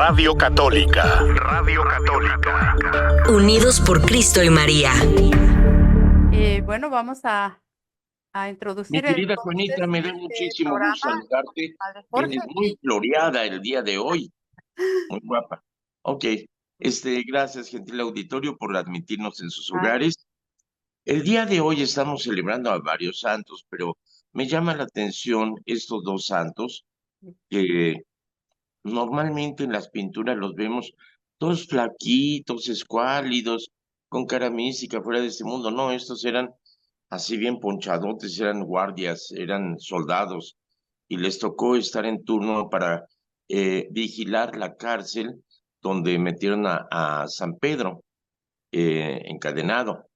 Radio Católica. Radio Católica. Unidos por Cristo y María. Bueno, vamos a introducir. Mi querida Juanita, me da muchísimo gusto saludarte. Eres muy floreada el día de hoy. Muy guapa. Ok. Gracias, gentil auditorio, por admitirnos en sus hogares. El día de hoy estamos celebrando a varios santos, pero me llama la atención estos dos santos que normalmente en las pinturas los vemos todos flaquitos, escuálidos, con cara mística, fuera de este mundo. No, estos eran así bien ponchadotes, eran guardias, eran soldados, y les tocó estar en turno para vigilar la cárcel donde metieron a San Pedro encadenado.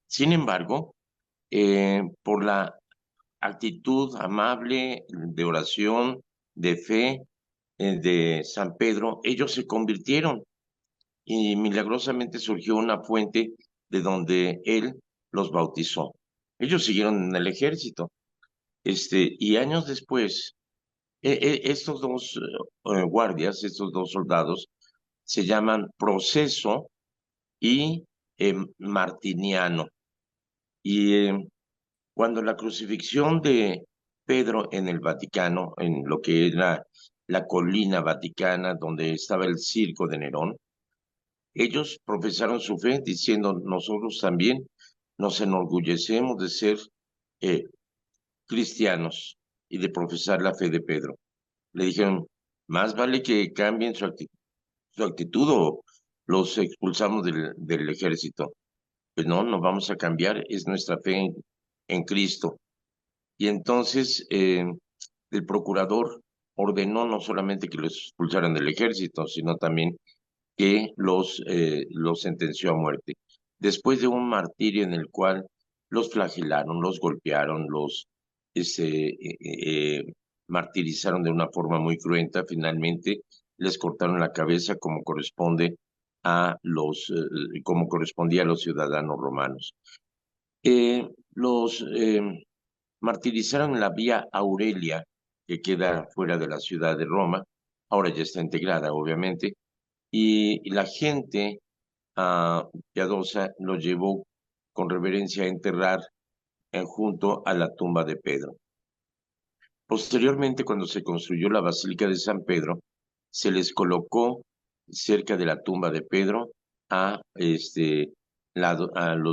Sin embargo, por la actitud amable de oración, de fe de San Pedro, ellos se convirtieron y milagrosamente surgió una fuente de donde él los bautizó. Ellos siguieron en el ejército, y años después, estos dos guardias, estos dos soldados, se llaman Proceso y Martiniano. Y cuando la crucifixión de Pedro en el Vaticano, en lo que era la colina vaticana donde estaba el circo de Nerón, ellos profesaron su fe diciendo: nosotros también nos enorgullecemos de ser cristianos y de profesar la fe de Pedro. Le dijeron: más vale que cambien su actitud o los expulsamos del ejército. Pues no, no vamos a cambiar, es nuestra fe en Cristo. Y entonces el procurador ordenó no solamente que los expulsaran del ejército, sino también que los sentenció a muerte. Después de un martirio en el cual los flagelaron, los golpearon, los martirizaron de una forma muy cruenta, finalmente les cortaron la cabeza como corresponde como correspondía a los ciudadanos romanos. Los martirizaron en la Vía Aurelia, que queda fuera de la ciudad de Roma, ahora ya está integrada, obviamente, y la gente piadosa lo llevó con reverencia a enterrar junto a la tumba de Pedro. Posteriormente, cuando se construyó la Basílica de San Pedro, se les colocó cerca de la tumba de Pedro a los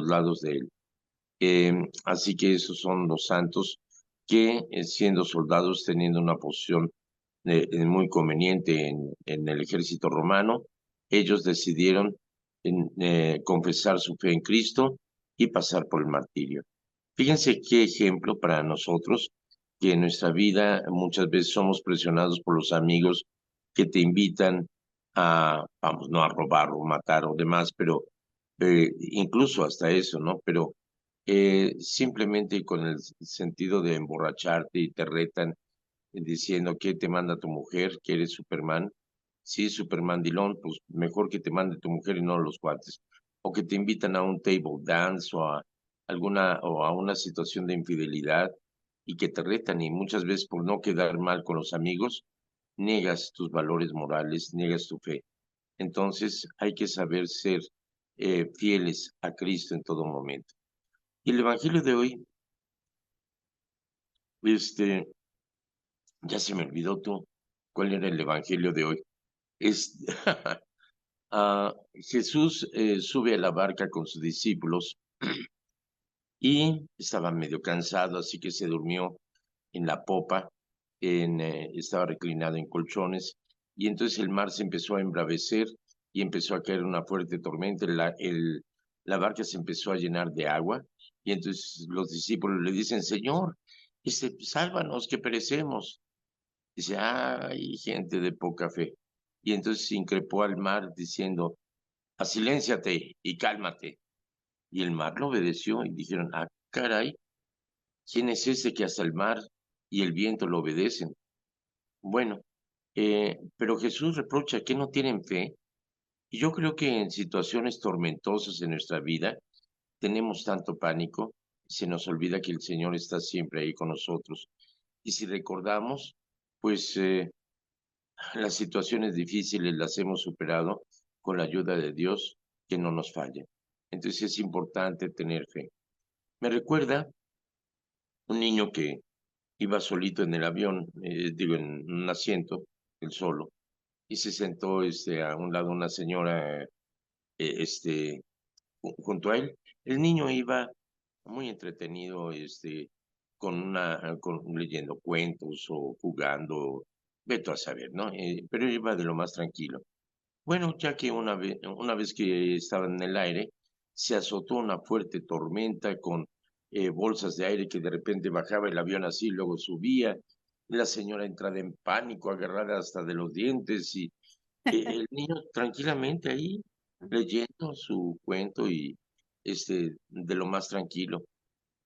lados de él. Así que esos son los santos que, siendo soldados, teniendo una posición muy conveniente en el ejército romano, ellos decidieron confesar su fe en Cristo y pasar por el martirio. Fíjense qué ejemplo para nosotros, que en nuestra vida muchas veces somos presionados por los amigos que te invitan vamos, no a robar o matar o demás, pero incluso hasta eso, ¿no? Pero simplemente con el sentido de emborracharte y te retan diciendo: ¿qué te manda tu mujer? ¿Que eres Superman? Sí, Superman Dilón, pues mejor que te mande tu mujer y no los cuates. O que te invitan a un table dance o a una situación de infidelidad y que te retan, y muchas veces por no quedar mal con los amigos, niegas tus valores morales, niegas tu fe. Entonces hay que saber ser fieles a Cristo en todo momento. Y el Evangelio de hoy, ya se me olvidó cuál era el Evangelio de hoy. Jesús sube a la barca con sus discípulos y estaba medio cansado, así que se durmió en la popa, estaba reclinado en colchones, y entonces el mar se empezó a embravecer y empezó a caer una fuerte tormenta. La barca se empezó a llenar de agua, y entonces los discípulos le dicen: Señor, sálvanos, que perecemos. Dice: ay, gente de poca fe. Y entonces se increpó al mar diciendo: asilénciate y cálmate. Y el mar lo obedeció, y dijeron: caray, ¿quién es ese que hasta el mar y el viento lo obedecen? Bueno, pero Jesús reprocha que no tienen fe, y yo creo que en situaciones tormentosas en nuestra vida tenemos tanto pánico, se nos olvida que el Señor está siempre ahí con nosotros. Y si recordamos, pues las situaciones difíciles las hemos superado con la ayuda de Dios, que no nos falla. Entonces es importante tener fe. Me recuerda un niño que iba solito en el avión, digo, en un asiento, él solo, y se sentó a un lado una señora junto a él. El niño iba muy entretenido, leyendo cuentos o jugando, veto a saber, ¿no? Pero iba de lo más tranquilo. Bueno, ya que una vez que estaba en el aire, se azotó una fuerte tormenta con bolsas de aire que de repente bajaba el avión así, luego subía. La señora entrada en pánico, agarrada hasta de los dientes, y el niño tranquilamente ahí leyendo su cuento y de lo más tranquilo,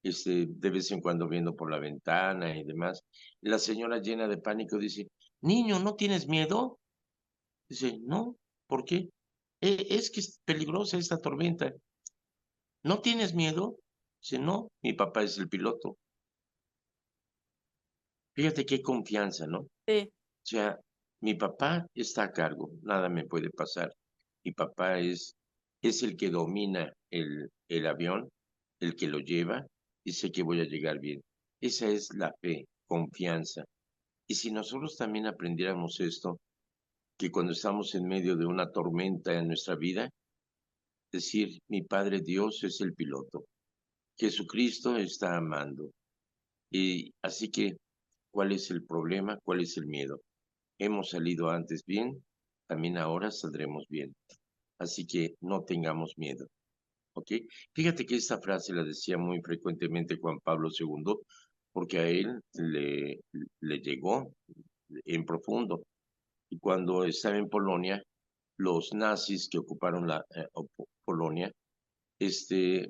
de vez en cuando viendo por la ventana y demás. La señora llena de pánico dice: Niño, ¿no tienes miedo? Dice: No, ¿por qué? Es que es peligrosa esta tormenta. ¿No tienes miedo? Dice: No, mi papá es el piloto. Fíjate qué confianza, ¿no? Sí. O sea, mi papá está a cargo, nada me puede pasar. Mi papá es el que domina el avión, el que lo lleva, y sé que voy a llegar bien. Esa es la fe, confianza. Y si nosotros también aprendiéramos esto, que cuando estamos en medio de una tormenta en nuestra vida, decir: mi Padre Dios es el piloto, Jesucristo está amando. Y así que, ¿cuál es el problema? ¿Cuál es el miedo? Hemos salido antes bien, también ahora saldremos bien. Así que no tengamos miedo, ¿ok? Fíjate que esta frase la decía muy frecuentemente Juan Pablo II, porque a él le llegó en profundo. Y cuando estaba en Polonia, los nazis que ocuparon Polonia, este,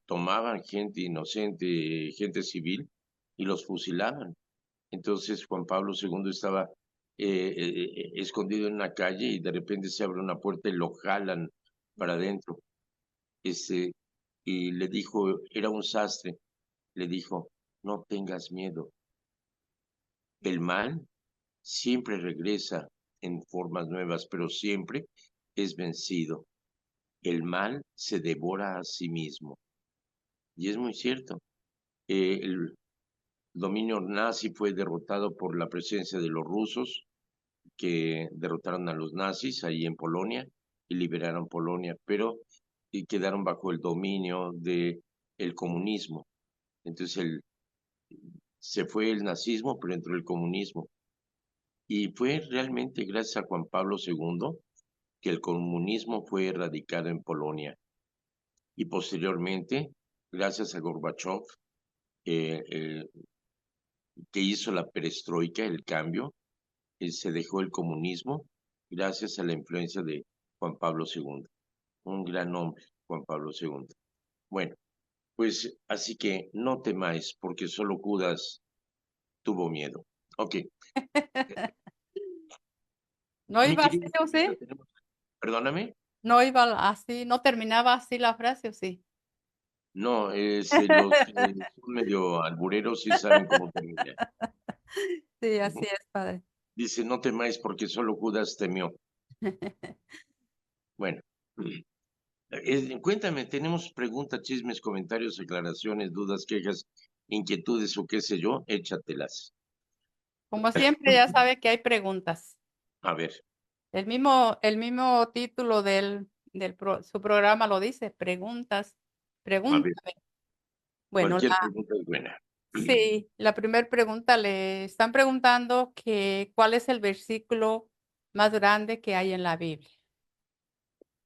tomaban gente inocente, gente civil, y los fusilaban. Entonces Juan Pablo II estaba escondido en una calle y de repente se abre una puerta y lo jalan para adentro. Este, y le dijo, era un sastre, le dijo: no tengas miedo. El mal siempre regresa en formas nuevas, pero siempre es vencido. El mal se devora a sí mismo. Y es muy cierto. El dominio nazi fue derrotado por la presencia de los rusos, que derrotaron a los nazis ahí en Polonia y liberaron Polonia, pero y quedaron bajo el dominio de el comunismo. Entonces se fue el nazismo, pero entró el comunismo. Y fue realmente gracias a Juan Pablo II que el comunismo fue erradicado en Polonia. Y posteriormente, gracias a Gorbachev, eh, que hizo la perestroika, el cambio, se dejó el comunismo gracias a la influencia de Juan Pablo II. Un gran hombre, Juan Pablo II. Bueno, pues así que no temáis, porque solo Judas tuvo miedo. Ok. ¿No Mi iba así querido, o sí? perdóname. ¿No iba así? ¿No terminaba así la frase o sí? No, los que son medio albureros sí saben cómo termina. Sí, así es, padre. Dice: no temáis, porque solo Judas temió. Bueno, cuéntame, tenemos preguntas, chismes, comentarios, aclaraciones, dudas, quejas, inquietudes o qué sé yo, échatelas. Como siempre, ya sabe que hay preguntas. A ver, El mismo título su programa lo dice, preguntas, a ver, pregúntame. Bueno, cualquier pregunta es buena. sí, la primera pregunta le están preguntando que ¿cuál es el versículo más grande que hay en la Biblia?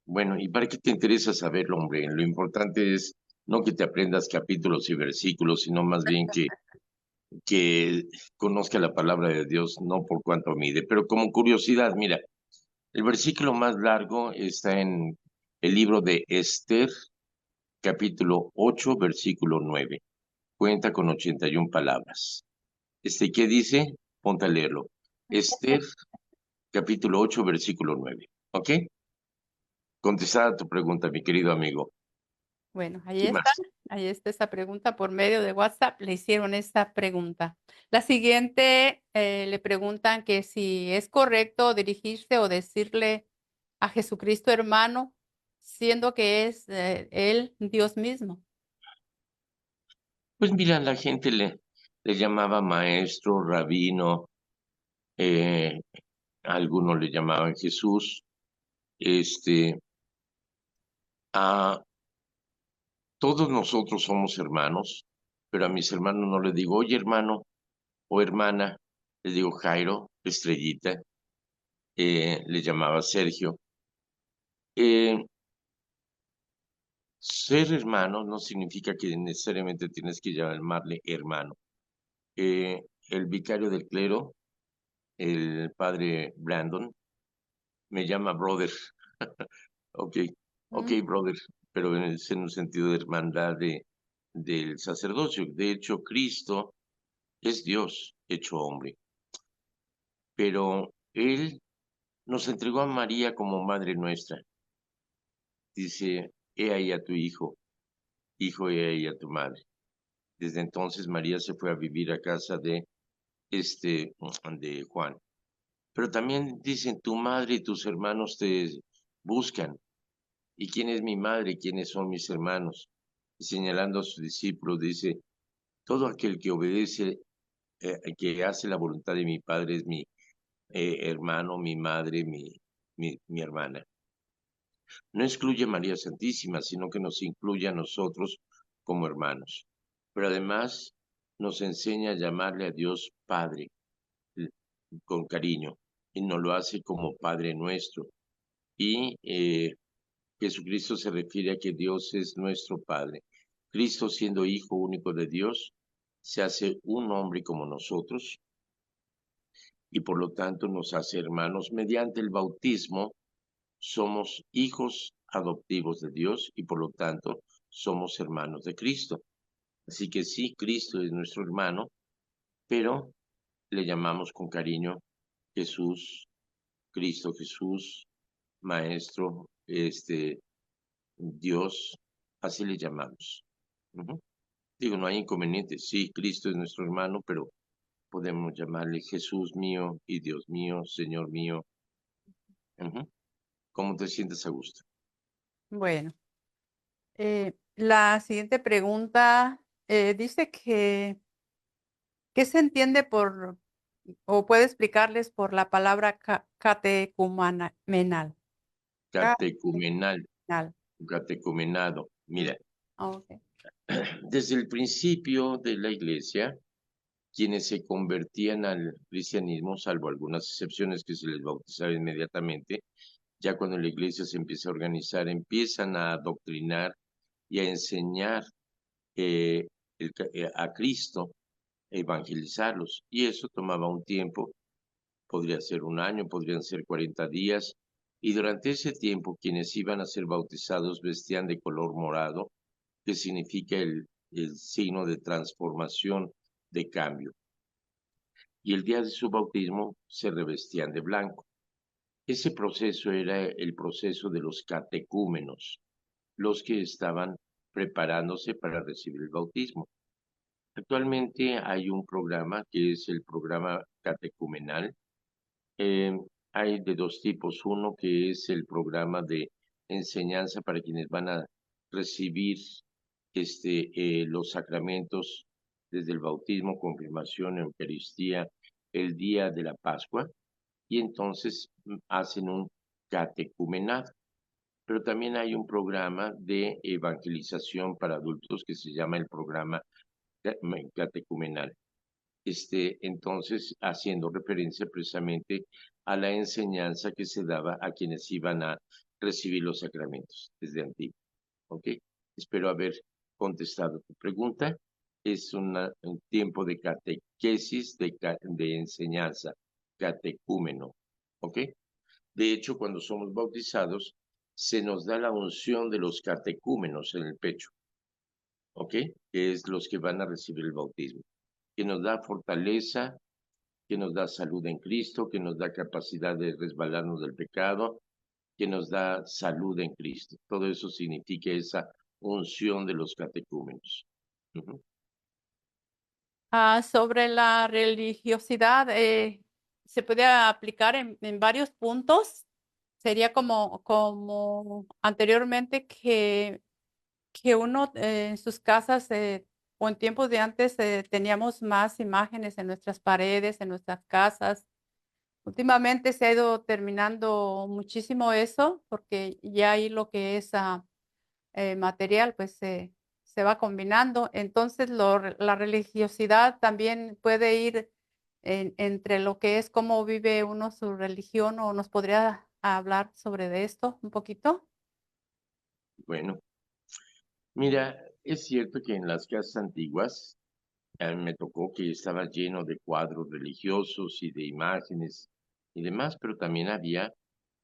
Bueno, ¿y para qué te interesa saberlo, hombre? Lo importante es no que te aprendas capítulos y versículos, sino más bien que conozca la palabra de Dios, no por cuánto mide. Pero como curiosidad, mira, el versículo más largo está en el libro de Esther, capítulo 8, versículo 9. Cuenta con 81 palabras. ¿Qué dice? Ponte a leerlo. Esther, capítulo 8, versículo 9. ¿Ok? Contestada tu pregunta, mi querido amigo. Bueno, ¿Qué más? ahí está esa pregunta por medio de WhatsApp, le hicieron esta pregunta. La siguiente, le preguntan que si es correcto dirigirse o decirle a Jesucristo hermano, siendo que es Él Dios mismo. Pues mira, la gente le llamaba maestro, rabino, eh, algunos le llamaban Jesús. A todos nosotros somos hermanos, pero a mis hermanos no les digo, oye hermano o hermana, les digo Jairo, Estrellita, le llamaba Sergio. Eh, Ser hermano no significa que necesariamente tienes que llamarle hermano. El vicario del clero, el padre Brandon, me llama brother. Ok, ok, Mm, brother, pero es en un sentido de hermandad del sacerdocio. De hecho, Cristo es Dios hecho hombre, pero Él nos entregó a María como madre nuestra. Dice, he ahí a tu hijo, hijo, he ahí a tu madre. Desde entonces María se fue a vivir a casa de Juan. Pero también dicen, tu madre y tus hermanos te buscan. ¿Y quién es mi madre? ¿Quiénes son mis hermanos? Y señalando a sus discípulos, dice, todo aquel que obedece, que hace la voluntad de mi Padre es mi hermano, mi madre, mi hermana. No excluye a María Santísima, sino que nos incluye a nosotros como hermanos. Pero además nos enseña a llamarle a Dios Padre eh, con cariño y nos lo hace como Padre nuestro. Y Jesucristo se refiere a que Dios es nuestro Padre. Cristo, siendo Hijo único de Dios, se hace un hombre como nosotros y por lo tanto nos hace hermanos. Mediante el bautismo somos hijos adoptivos de Dios y por lo tanto somos hermanos de Cristo. Así que sí, Cristo es nuestro hermano, pero le llamamos con cariño Jesús, Cristo Jesús, Maestro, Dios, así le llamamos. Ujú. Digo, no hay inconveniente. Sí, Cristo es nuestro hermano, pero podemos llamarle Jesús mío y Dios mío, Señor mío. Ujú. ¿Cómo te sientes a gusto? Bueno, la siguiente pregunta dice que, ¿qué se entiende por, o puede explicarles por la palabra catecumenal? Catecumenal, Catecumenal. catecumenado. Mm, Mira, ok. desde el principio de la iglesia, quienes se convertían al cristianismo, salvo algunas excepciones que se les bautizaba inmediatamente, ya cuando la iglesia se empieza a organizar, empiezan a adoctrinar y a enseñar a Cristo, evangelizarlos. Y eso tomaba un tiempo, podría ser un año, podrían ser 40 días. Y durante ese tiempo, quienes iban a ser bautizados vestían de color morado, que significa el signo de transformación, de cambio. Y el día de su bautismo se revestían de blanco. Ese proceso era el proceso de los catecúmenos, los que estaban preparándose para recibir el bautismo. Actualmente hay un programa que es el programa catecumenal. Eh, Hay de dos tipos. Uno que es el programa de enseñanza para quienes van a recibir los sacramentos desde el bautismo, confirmación, Eucaristía, el día de la Pascua, y entonces hacen un catecumenado. Pero también hay un programa de evangelización para adultos que se llama el programa catecumenal. Entonces, haciendo referencia precisamente a la enseñanza que se daba a quienes iban a recibir los sacramentos desde antiguo. ¿Ok? Espero haber contestado tu pregunta. Es un tiempo de catequesis, de enseñanza, catecúmeno. ¿Ok? De hecho, cuando somos bautizados, se nos da la unción de los catecúmenos en el pecho. ¿Ok? Que es los que van a recibir el bautismo. Que nos da fortaleza, que nos da salud en Cristo, que nos da capacidad de resbalarnos del pecado, que nos da salud en Cristo. Todo eso significa esa unción de los catecúmenos. Ujú. Sobre la religiosidad, se puede aplicar en varios puntos. Sería como anteriormente que uno en sus casas o en tiempos de antes teníamos más imágenes en nuestras paredes, en nuestras casas. Últimamente se ha ido terminando muchísimo eso porque ya ahí lo que es material pues se va combinando. Entonces la religiosidad también puede ir entre lo que es cómo vive uno su religión o nos podría hablar sobre de esto un poquito. Bueno, mira, es cierto que en las casas antiguas a mí me tocó que estaba lleno de cuadros religiosos y de imágenes y demás, pero también había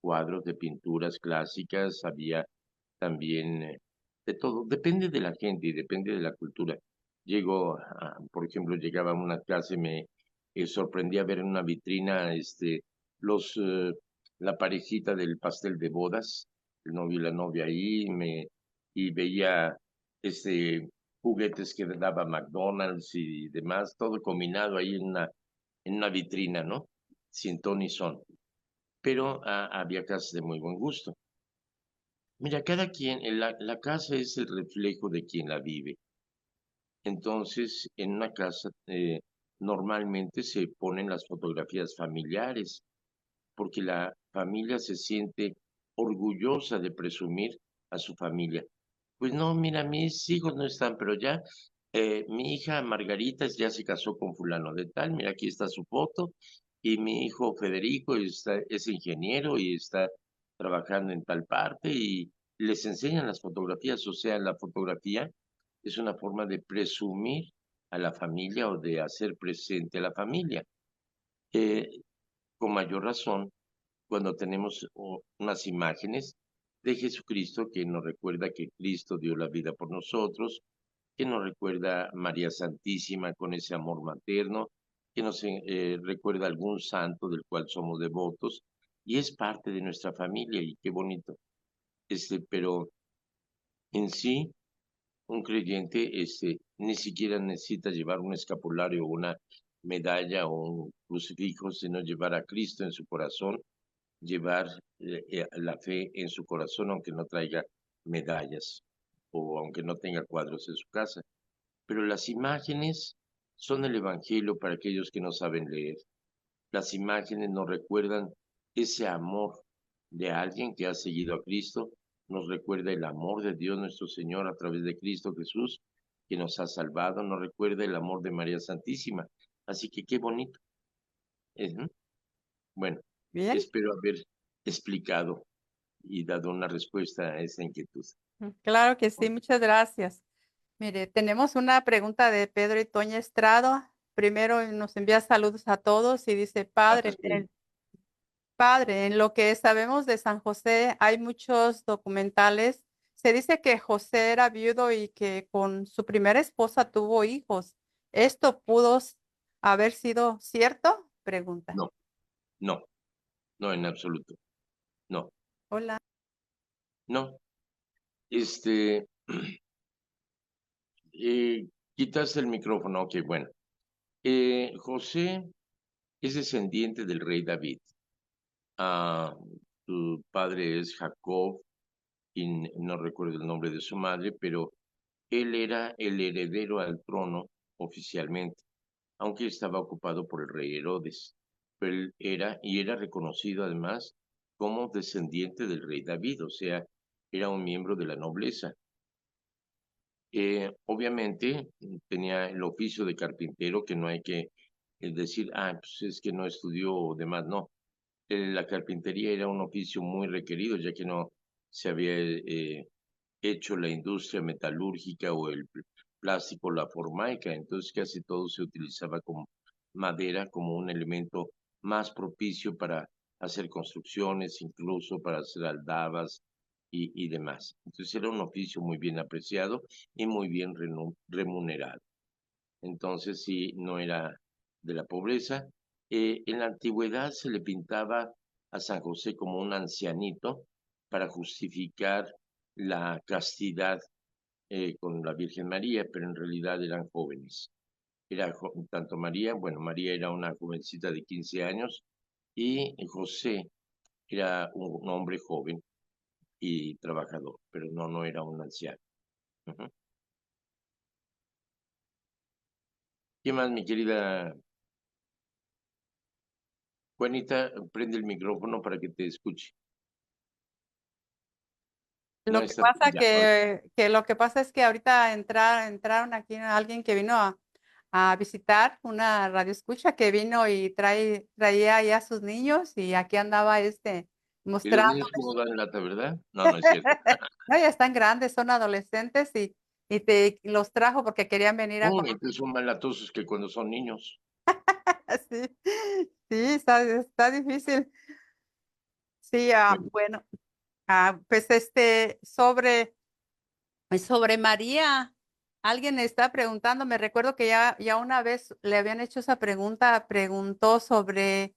cuadros de pinturas clásicas, había también de todo. Depende de la gente y depende de la cultura. Por ejemplo, llegaba a una clase, me sorprendía ver en una vitrina los, eh, la parejita del pastel de bodas, el novio y la novia ahí, y veía juguetes que daba McDonald's y demás, todo combinado ahí en una vitrina, ¿no? Sin ton ni son. Pero había casas de muy buen gusto. Mira, cada quien, la casa es el reflejo de quien la vive. Entonces, en una casa normalmente se ponen las fotografías familiares, porque la familia se siente orgullosa de presumir a su familia. Pues no, mira, mis hijos no están, pero ya mi hija Margarita ya se casó con fulano de tal, mira, aquí está su foto, y mi hijo Federico es ingeniero y está trabajando en tal parte, y les enseñan las fotografías, o sea, la fotografía es una forma de presumir a la familia o de hacer presente a la familia. Eh, con mayor razón cuando tenemos unas imágenes de Jesucristo que nos recuerda que Cristo dio la vida por nosotros, que nos recuerda María Santísima con ese amor materno, que nos recuerda algún santo del cual somos devotos y es parte de nuestra familia y qué bonito. Pero en sí, un creyente ni siquiera necesita llevar un escapulario o una medalla o un crucifijo, sino llevar a Cristo en su corazón, llevar la fe en su corazón, aunque no traiga medallas o aunque no tenga cuadros en su casa. Pero las imágenes son el Evangelio para aquellos que no saben leer. Las imágenes nos recuerdan ese amor de alguien que ha seguido a Cristo, nos recuerda el amor de Dios nuestro Señor a través de Cristo Jesús, que nos ha salvado, nos recuerda el amor de María Santísima. Así que qué bonito. Ujú. Bueno, Bien. espero haber explicado y dado una respuesta a esa inquietud. Claro que sí, muchas gracias. Mire, tenemos una pregunta de Pedro y Toña Estrado. Primero nos envía saludos a todos y dice, Pues, Padre, en lo que sabemos de San José hay muchos documentales. Se dice que José era viudo y que con su primera esposa tuvo hijos. ¿Esto pudo haber sido cierto? Pregunta. no, no, no en absoluto. No, Hola. no. Este, quitas el micrófono, ok, bueno. José es descendiente del rey David. Ah, su padre es Jacob y no recuerdo el nombre de su madre, pero él era el heredero al trono oficialmente, aunque estaba ocupado por el rey Herodes. Pero él era reconocido además como descendiente del rey David, o sea, era un miembro de la nobleza. Obviamente tenía el oficio de carpintero, que no hay que decir, pues es que no estudió o demás, no. La carpintería era un oficio muy requerido, ya que no se había hecho la industria metalúrgica o el plástico, la formaica, entonces casi todo se utilizaba como madera, como un elemento más propicio para hacer construcciones, incluso para hacer aldabas y demás. Entonces era un oficio muy bien apreciado y muy bien remunerado. Entonces sí, no era de la pobreza. En la antigüedad se le pintaba a San José como un ancianito para justificar la castidad con la Virgen María, pero en realidad eran jóvenes. Tanto María, bueno, María era una jovencita de 15 años y José era un hombre joven y trabajador, pero no era un anciano. Ujú. ¿Qué más, mi querida Juanita? Prende el micrófono para que te escuche. No Lo que está, pasa ya, ahora. que lo que pasa es que ahorita entraron aquí alguien que vino a visitar una radio escucha que vino y traía ya a sus niños y aquí andaba Y los mostrando. niños como dan lata, ¿verdad? No es cierto. No, ya están grandes, son adolescentes y te los trajo porque querían venir a conocer. Entonces son más latosos que cuando son niños. Sí, sí, está difícil. Sí, Bueno, bueno, pues sobre María, alguien está preguntando, me recuerdo que ya una vez le habían hecho esa pregunta, preguntó sobre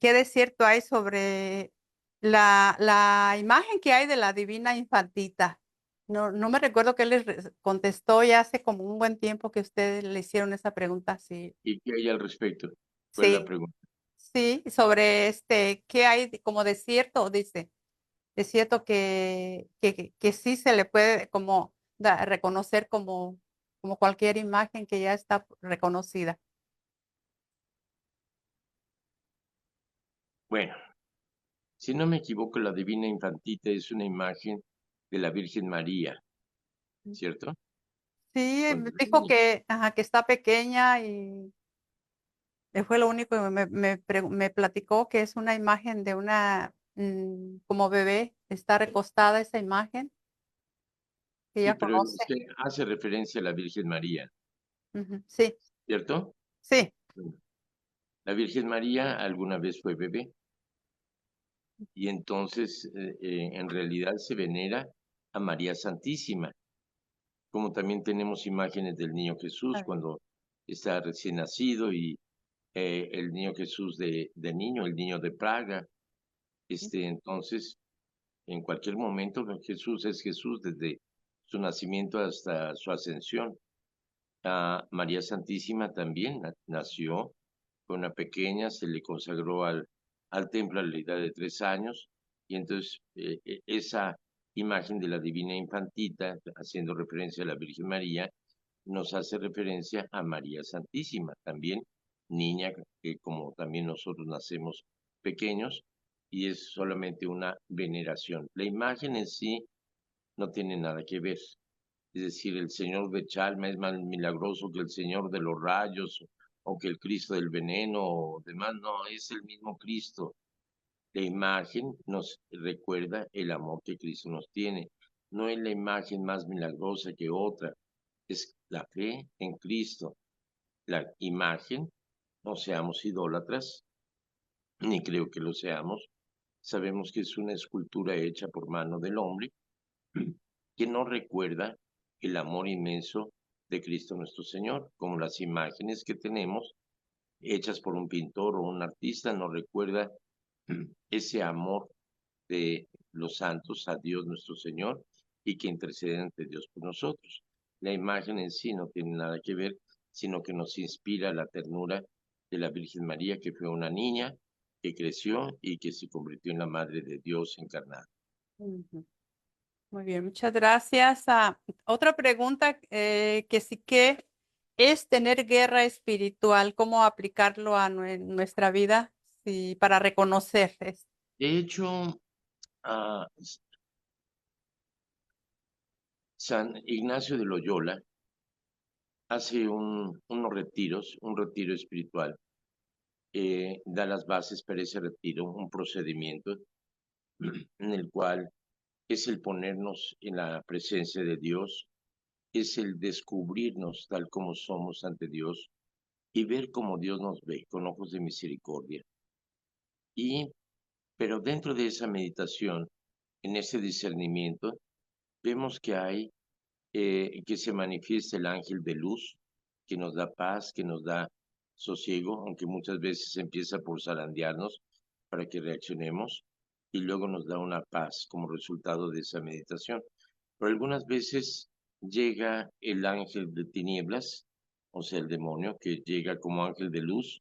qué desierto hay sobre la imagen que hay de la divina infantita. No me recuerdo qué les contestó ya hace como un buen tiempo que ustedes le hicieron esa pregunta. Sí, ¿y qué hay al respecto? ¿Cuál es la sí, pregunta? sí, sobre qué hay como desierto, dice. Es cierto que sí se le puede como reconocer como cualquier imagen que ya está reconocida. Bueno, si no me equivoco, la Divina Infantita es una imagen de la Virgen María, ¿cierto? Sí, Cuando me era dijo niña. que está pequeña y fue lo único que me platicó, que es una imagen de una, como bebé, está recostada esa imagen que Sí, ella pero es conoce. que hace referencia a la Virgen María, Ujú, sí, ¿cierto? sí. Bueno, la Virgen María alguna vez fue bebé y entonces en realidad se venera a María Santísima, como también tenemos imágenes del niño Jesús A ver, cuando está recién nacido y el niño Jesús de niño, el niño de Praga. Entonces, en cualquier momento Jesús es Jesús desde su nacimiento hasta su ascensión. María Santísima también nació con una pequeña, se le consagró al templo a la edad de 3 años, y entonces esa imagen de la Divina Infantita, haciendo referencia a la Virgen María, nos hace referencia a María Santísima, también niña, que como también nosotros nacemos pequeños, y es solamente una veneración. La imagen en sí no tiene nada que ver. Es decir, el Señor de Chalma es más milagroso que el Señor de los rayos o que el Cristo del veneno o demás. No, es el mismo Cristo. La imagen nos recuerda el amor que Cristo nos tiene. No es la imagen más milagrosa que otra, es la fe en Cristo. La imagen, no seamos idólatras, ni creo que lo seamos. Sabemos que es una escultura hecha por mano del hombre que nos recuerda el amor inmenso de Cristo nuestro Señor, como las imágenes que tenemos hechas por un pintor o un artista nos recuerda ese amor de los santos a Dios nuestro Señor y que interceden ante Dios por nosotros. La imagen en sí no tiene nada que ver, sino que nos inspira la ternura de la Virgen María, que fue una niña que creció y que se convirtió en la Madre de Dios encarnada. ujú. Muy bien, muchas gracias. Otra pregunta que sí que es tener guerra espiritual, ¿cómo aplicarlo a nuestra vida? Sí, para reconocer esto. De hecho, San Ignacio de Loyola hace unos retiros, un retiro espiritual, da las bases para ese retiro, un procedimiento en el cual es el ponernos en la presencia de Dios, es el descubrirnos tal como somos ante Dios y ver cómo Dios nos ve con ojos de misericordia. Pero dentro de esa meditación, en ese discernimiento, vemos que hay que se manifiesta el ángel de luz, que nos da paz, que nos da sosiego, aunque muchas veces empieza por zarandearnos para que reaccionemos, y luego nos da una paz como resultado de esa meditación. Pero algunas veces llega el ángel de tinieblas, o sea, el demonio, que llega como ángel de luz,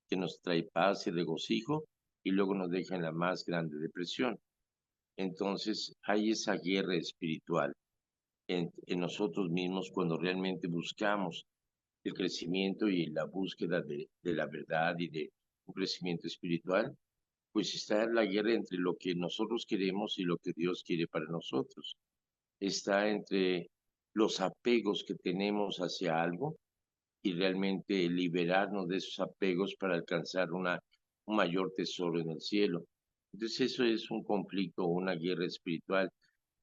que nos trae paz y regocijo, y luego nos deja en la más grande depresión. Entonces, hay esa guerra espiritual en nosotros mismos cuando realmente buscamos el crecimiento y la búsqueda de la verdad y de un crecimiento espiritual, pues está la guerra entre lo que nosotros queremos y lo que Dios quiere para nosotros. Está entre los apegos que tenemos hacia algo y realmente liberarnos de esos apegos para alcanzar un mayor tesoro en el cielo. Entonces eso es un conflicto o una guerra espiritual,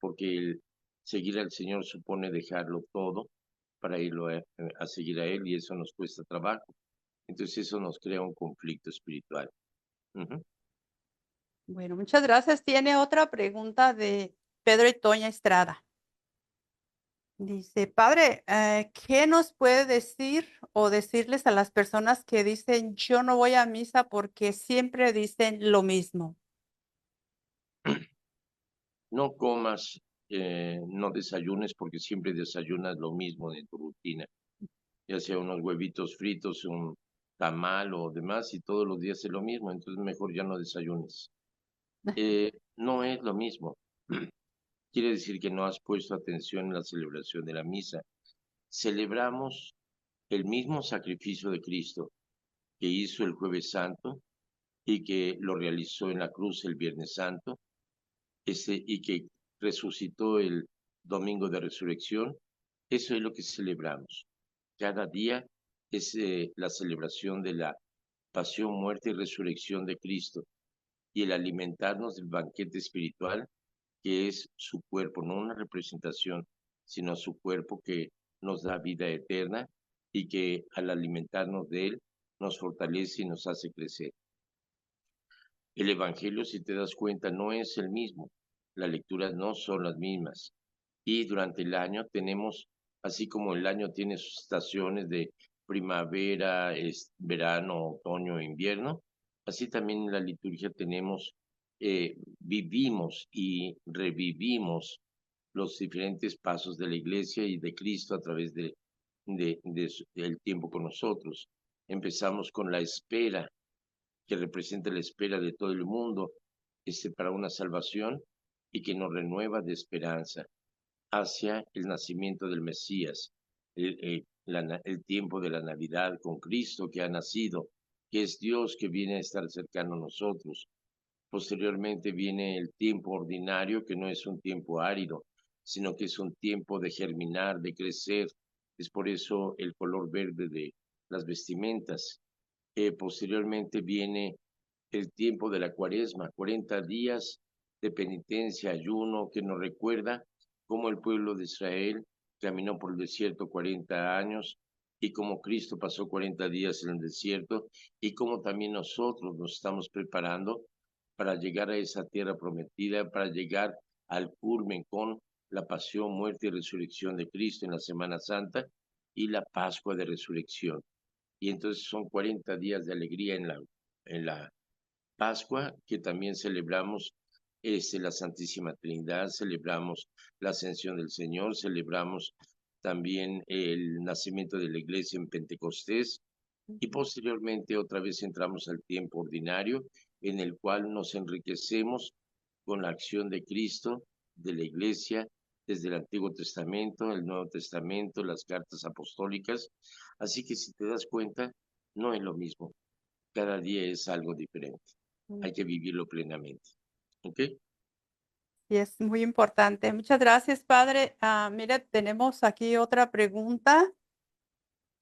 porque el seguir al Señor supone dejarlo todo para irlo a seguir a Él y eso nos cuesta trabajo. Entonces eso nos crea un conflicto espiritual. Ujú. Bueno, muchas gracias. Tiene otra pregunta de Pedro y Toña Estrada. Dice, padre, ¿qué nos puede decir o decirles a las personas que dicen yo no voy a misa porque siempre dicen lo mismo? No comas, no desayunes porque siempre desayunas lo mismo en tu rutina, ya sea unos huevitos fritos, un tamal o demás, y todos los días es lo mismo, entonces mejor ya no desayunes. No es lo mismo. Quiere decir que no has puesto atención en la celebración de la misa. Celebramos el mismo sacrificio de Cristo que hizo el Jueves Santo y que lo realizó en la cruz el Viernes Santo, y que resucitó el Domingo de Resurrección. Eso es lo que celebramos. Cada día es la celebración de la pasión, muerte y resurrección de Cristo y el alimentarnos del banquete espiritual que es su cuerpo, no una representación, sino su cuerpo que nos da vida eterna y que al alimentarnos de él nos fortalece y nos hace crecer. El Evangelio, si te das cuenta, no es el mismo. Las lecturas no son las mismas. Y durante el año tenemos, así como el año tiene sus estaciones de primavera, verano, otoño, invierno, así también en la liturgia tenemos, vivimos y revivimos los diferentes pasos de la iglesia y de Cristo a través del tiempo con nosotros. Empezamos con la espera, que representa la espera de todo el mundo, para una salvación y que nos renueva de esperanza hacia el nacimiento del Mesías, el tiempo de la Navidad con Cristo que ha nacido, que es Dios que viene a estar cercano a nosotros. Posteriormente viene el tiempo ordinario, que no es un tiempo árido, sino que es un tiempo de germinar, de crecer. Es por eso el color verde de las vestimentas. Posteriormente viene el tiempo de la Cuaresma, 40 días de penitencia, ayuno, que nos recuerda cómo el pueblo de Israel caminó por el desierto 40 años y cómo Cristo pasó 40 días en el desierto y cómo también nosotros nos estamos preparando para llegar a esa tierra prometida, para llegar al culmen con la pasión, muerte y resurrección de Cristo en la Semana Santa y la Pascua de Resurrección. Y entonces son 40 días de alegría en la Pascua, que también celebramos la Santísima Trinidad, celebramos la Ascensión del Señor, celebramos también el nacimiento de la Iglesia en Pentecostés y posteriormente otra vez entramos al tiempo ordinario en el cual nos enriquecemos con la acción de Cristo, de la Iglesia, desde el Antiguo Testamento, el Nuevo Testamento, las cartas apostólicas. Así que si te das cuenta, no es lo mismo. Cada día es algo diferente. Hay que vivirlo plenamente. ¿Ok? Y es muy importante. Muchas gracias, padre. Mire, tenemos aquí otra pregunta.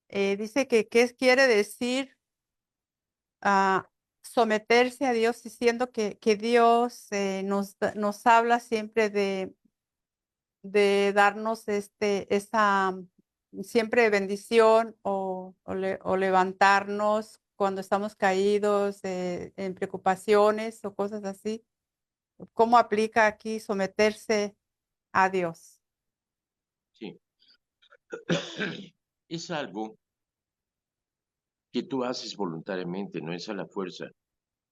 Dice que qué quiere decir someterse a Dios, diciendo que Dios nos habla siempre de darnos esa siempre bendición o levantarnos cuando estamos caídos en preocupaciones o cosas así. ¿Cómo aplica aquí someterse a Dios? Sí. Es algo que tú haces voluntariamente, no es a la fuerza.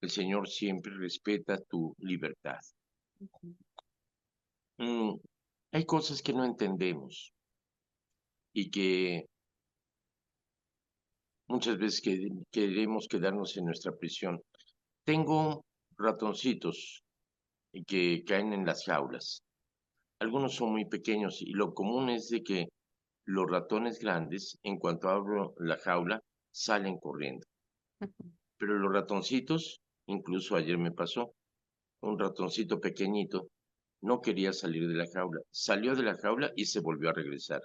El Señor siempre respeta tu libertad. Ujú. Mm, Hay cosas que no entendemos y que muchas veces queremos quedarnos en nuestra prisión. Tengo ratoncitos que caen en las jaulas. Algunos son muy pequeños y lo común es de que los ratones grandes, en cuanto abro la jaula, salen corriendo. Pero los ratoncitos, incluso ayer me pasó, un ratoncito pequeñito, no quería salir de la jaula. Salió de la jaula y se volvió a regresar.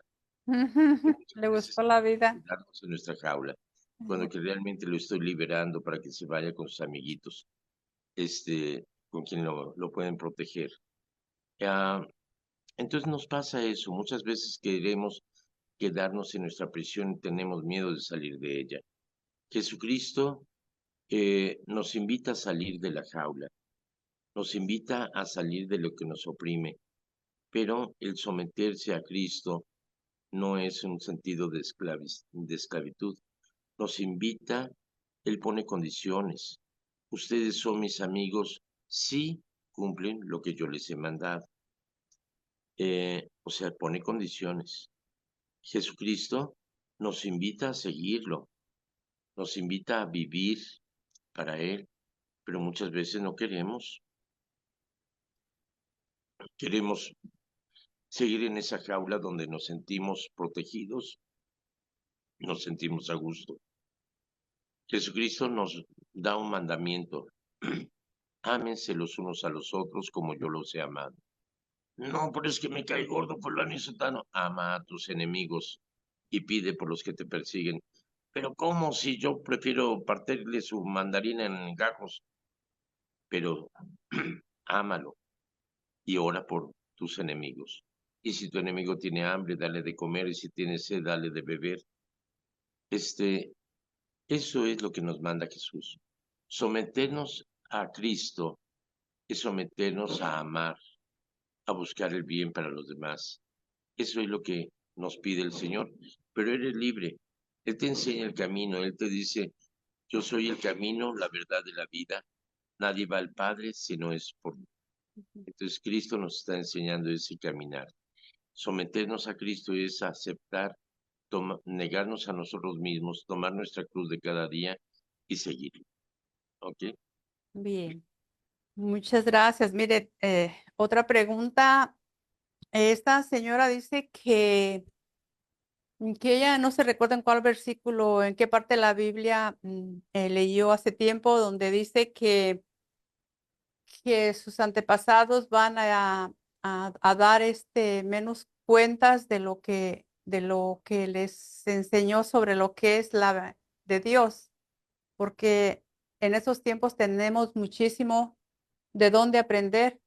Y muchas Le veces gustó la vida. quedarnos en nuestra jaula, cuando que realmente lo estoy liberando para que se vaya con sus amiguitos, con quien lo pueden proteger. Ah, entonces nos pasa eso. Muchas veces queremos quedarnos en nuestra prisión y tenemos miedo de salir de ella. Jesucristo nos invita a salir de la jaula, nos invita a salir de lo que nos oprime, pero el someterse a Cristo no es un sentido de esclavitud. Nos invita, Él pone condiciones. Ustedes son mis amigos si cumplen lo que yo les he mandado. O sea, pone condiciones. Jesucristo nos invita a seguirlo, nos invita a vivir para Él, pero muchas veces no queremos. Queremos seguir en esa jaula donde nos sentimos protegidos, nos sentimos a gusto. Jesucristo nos da un mandamiento. Ámense los unos a los otros como yo los he amado. No, pero es que me cae gordo fulano y sutano. Ama a tus enemigos y pide por los que te persiguen. Pero ¿cómo si yo prefiero partirle su mandarina en gajos? Pero ámalo y ora por tus enemigos. Y si tu enemigo tiene hambre, dale de comer, y si tiene sed, dale de beber. Eso es lo que nos manda Jesús. Someternos a Cristo es someternos a amar, a buscar el bien para los demás. Eso es lo que nos pide el Señor, pero eres libre. Él te enseña el camino, Él te dice, yo soy el camino, la verdad de la vida. Nadie va al Padre si no es por mí. Entonces Cristo nos está enseñando ese caminar. Someternos a Cristo es aceptar, negarnos a nosotros mismos, tomar nuestra cruz de cada día y seguirlo. ¿Ok? Bien, muchas gracias. Mire, otra pregunta. Esta señora dice que ella no se recuerda en cuál versículo, en qué parte de la Biblia leyó hace tiempo, donde dice que sus antepasados van a dar menos cuentas de lo que les enseñó sobre lo que es la de Dios, porque en esos tiempos tenemos muchísimo de dónde aprender.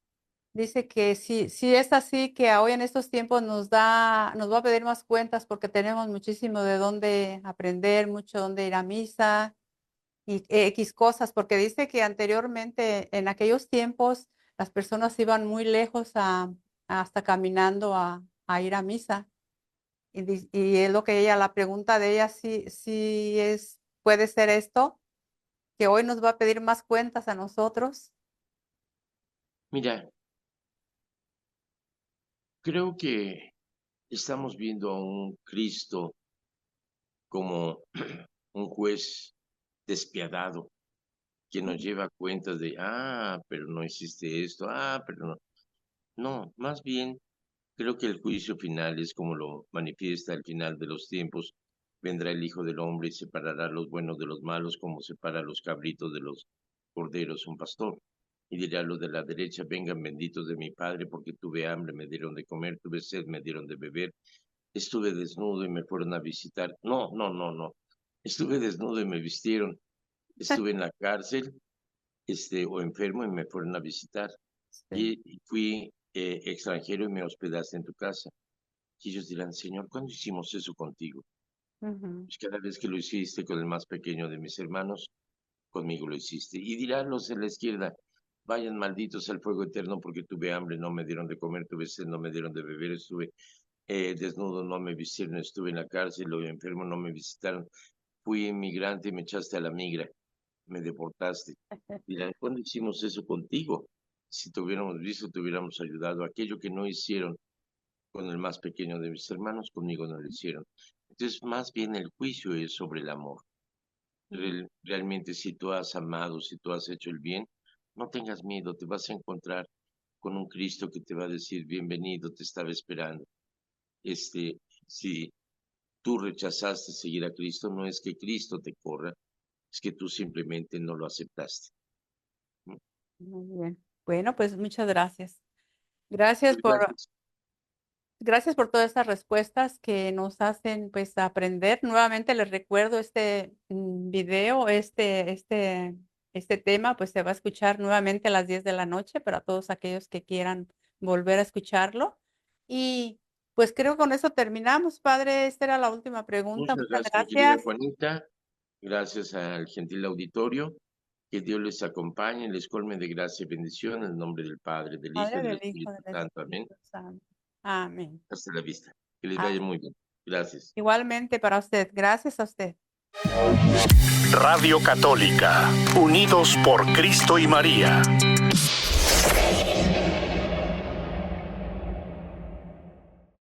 Dice que si es así, que hoy en estos tiempos nos va a pedir más cuentas porque tenemos muchísimo de dónde aprender, mucho dónde ir a misa y X cosas, porque dice que anteriormente, en aquellos tiempos, las personas iban muy lejos hasta caminando a ir a misa. Y es lo que la pregunta de ella, puede ser esto, que hoy nos va a pedir más cuentas a nosotros. Mira, creo que estamos viendo a un Cristo como un juez despiadado que nos lleva cuentas de, pero no hiciste esto, pero no. No, más bien creo que el juicio final es como lo manifiesta al final de los tiempos. Vendrá el Hijo del Hombre y separará los buenos de los malos, como separa los cabritos de los corderos un pastor. Y dirá a los de la derecha, vengan benditos de mi Padre, porque tuve hambre, me dieron de comer, tuve sed, me dieron de beber, estuve desnudo y me fueron a visitar. No, no, no, no. Estuve desnudo y me vistieron. Estuve en la cárcel, o enfermo y me fueron a visitar. Sí. Y fui extranjero y me hospedaste en tu casa. Y ellos dirán, Señor, ¿cuándo hicimos eso contigo? Ujú. Pues cada vez que lo hiciste con el más pequeño de mis hermanos, conmigo lo hiciste. Y dirán los de la izquierda, vayan malditos al fuego eterno porque tuve hambre, no me dieron de comer, tuve sed, no me dieron de beber, estuve desnudo, no me vistieron, estuve en la cárcel, o enfermo, no me visitaron, fui inmigrante y me echaste a la migra, me deportaste. Dirán, ¿cuándo hicimos eso contigo? Si te hubiéramos visto, te hubiéramos ayudado. Aquello que no hicieron con el más pequeño de mis hermanos, conmigo no lo hicieron. Entonces, más bien el juicio es sobre el amor. Realmente, si tú has amado, si tú has hecho el bien, no tengas miedo, te vas a encontrar con un Cristo que te va a decir, bienvenido, te estaba esperando. Si tú rechazaste seguir a Cristo, no es que Cristo te corra, es que tú simplemente no lo aceptaste. Muy bien. Bueno, pues muchas gracias. Gracias por todas estas respuestas que nos hacen pues aprender. Nuevamente les recuerdo este video, este tema pues se va a escuchar nuevamente a las 10 de la noche para todos aquellos que quieran volver a escucharlo. Y pues creo que con eso terminamos, padre. Esta era la última pregunta. Muchas Muchas gracias, mi querida gracias. Juanita. Gracias al gentil auditorio. Que Dios les acompañe, les colme de gracia y bendición en el nombre del Padre, del Hijo y Padre, del del Hijo, Espíritu del Santo. Amén. Espíritu Santo. Amén. Hasta la vista. Que les Amén. vaya muy bien. Gracias. Igualmente para usted. Gracias a usted. Radio Católica, unidos por Cristo y María.